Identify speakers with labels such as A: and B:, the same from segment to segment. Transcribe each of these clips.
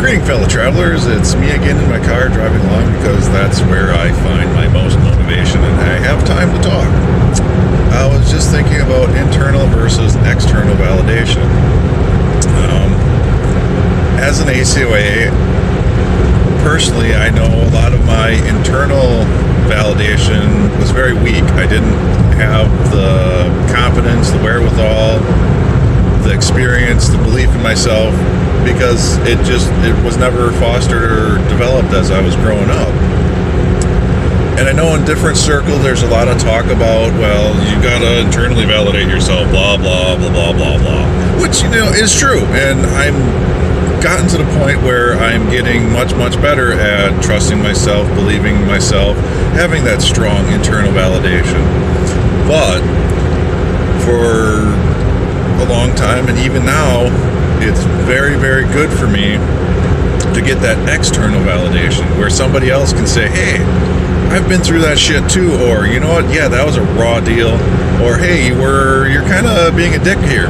A: Greeting, fellow travelers. It's me again in my car driving along because that's where I find my most motivation and I have time to talk. I was just thinking about internal versus external validation. As an ACOA, personally, I know a lot of my internal validation was very weak. I didn't have the confidence, the wherewithal, the experience, the belief in myself, because it was never fostered or developed as I was growing up. And I know in different circles there's a lot of talk about, well, you gotta internally validate yourself, blah blah blah blah blah blah, which is true, and I'm gotten to the point where I'm getting much better at trusting myself, believing in myself, having that strong internal validation. But for a long time, and even now, it's very good for me to get that external validation where somebody else can say, hey, I've been through that shit too, or you know what, yeah, that was a raw deal, or hey, you're kind of being a dick here.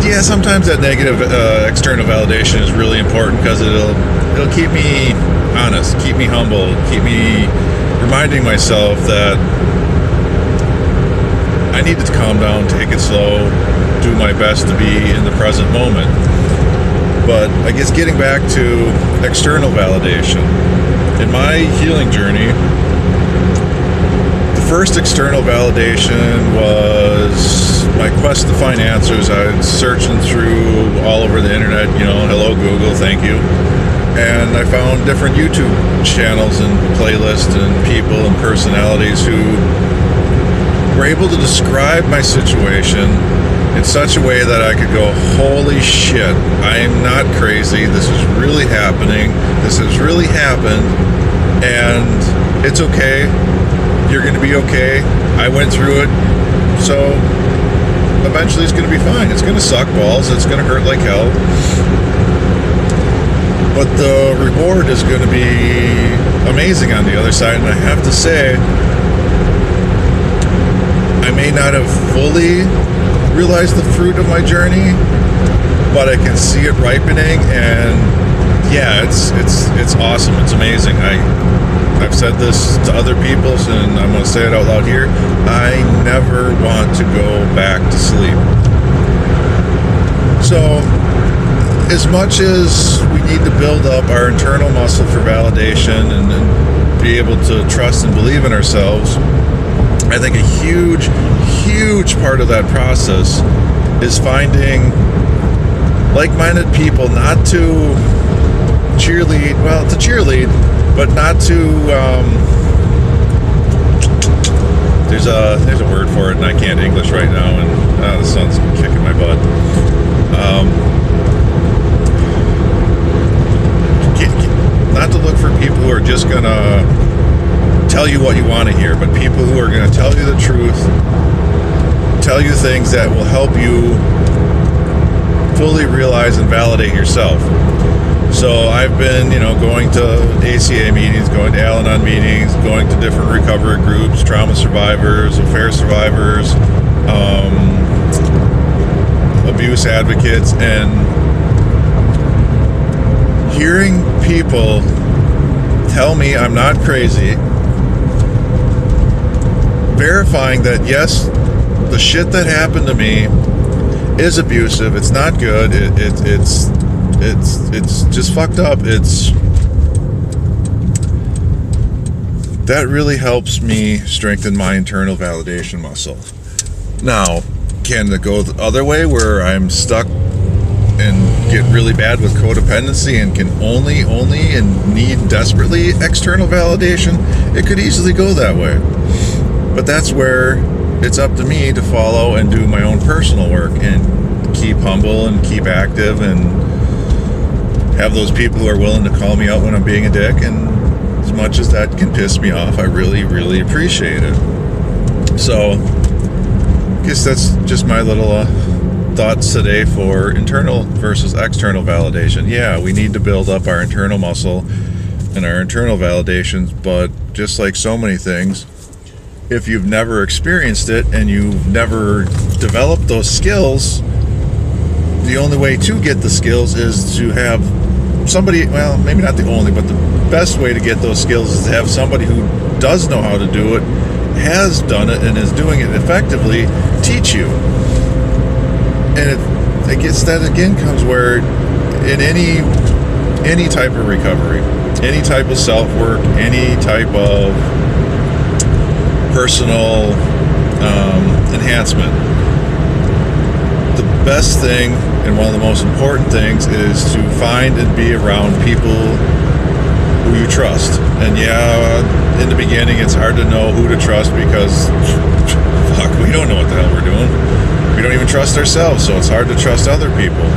A: Yeah, sometimes that negative external validation is really important because it'll keep me honest, keep me humble, keep me reminding myself that I need to calm down, take it slow, do my best to be in the present moment. But I guess getting back to external validation, in my healing journey, the first external validation was my quest to find answers. I was searching through all over the internet, hello Google, thank you. And I found different YouTube channels and playlists and people and personalities who were able to describe my situation in such a way that I could go, holy shit, I am not crazy, this is really happening, this has really happened, and it's okay, you're going to be okay, I went through it, so eventually it's going to be fine. It's going to suck balls, it's going to hurt like hell, but the reward is going to be amazing on the other side. And I have to say, I may not have fully realized the fruit of my journey, but I can see it ripening, and yeah, it's awesome. It's amazing. I've said this to other people, and I'm going to say it out loud here. I never want to go back to sleep. So, as much as we need to build up our internal muscle for validation and be able to trust and believe in ourselves, I think a huge part of that process is finding like-minded people, not to cheerlead, but not to, there's a word for it, and I can't English right now, and the sun's kicking my butt. Not to look for people who are just gonna tell you what you want to hear, but people who are going to tell you the truth, tell you things that will help you fully realize and validate yourself. So I've been, going to ACA meetings, going to Al-Anon meetings, going to different recovery groups, trauma survivors, affair survivors, abuse advocates, and hearing people tell me I'm not crazy, verifying that yes, the shit that happened to me is abusive, it's not good, it's just fucked up, that really helps me strengthen my internal validation muscle. Now, can it go the other way where I'm stuck and get really bad with codependency and can only and need desperately external validation? It could easily go that way. But that's where it's up to me to follow and do my own personal work and keep humble and keep active and have those people who are willing to call me out when I'm being a dick. And as much as that can piss me off, I really appreciate it. So I guess that's just my little thoughts today for internal versus external validation. Yeah, we need to build up our internal muscle and our internal validations, but just like so many things, if you've never experienced it and you've never developed those skills, the only way to get the skills is to have somebody, well, maybe not the only, but the best way to get those skills is to have somebody who does know how to do it, has done it, and is doing it effectively, teach you. And I guess that again comes where in any type of recovery, any type of self-work, any type of personal enhancement, the best thing and one of the most important things is to find and be around people who you trust. And yeah, in the beginning it's hard to know who to trust because fuck, we don't know what the hell we're doing. We don't even trust ourselves, so it's hard to trust other people.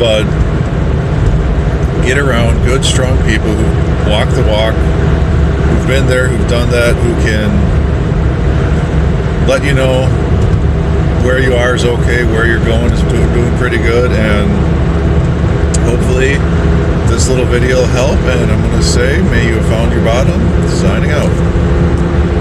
A: But get around good, strong people who walk the walk, who've been there, who've done that, who can let you know where you are is okay, where you're going is doing pretty good, and hopefully this little video will help. And I'm going to say, may you have found your bottom. Signing out.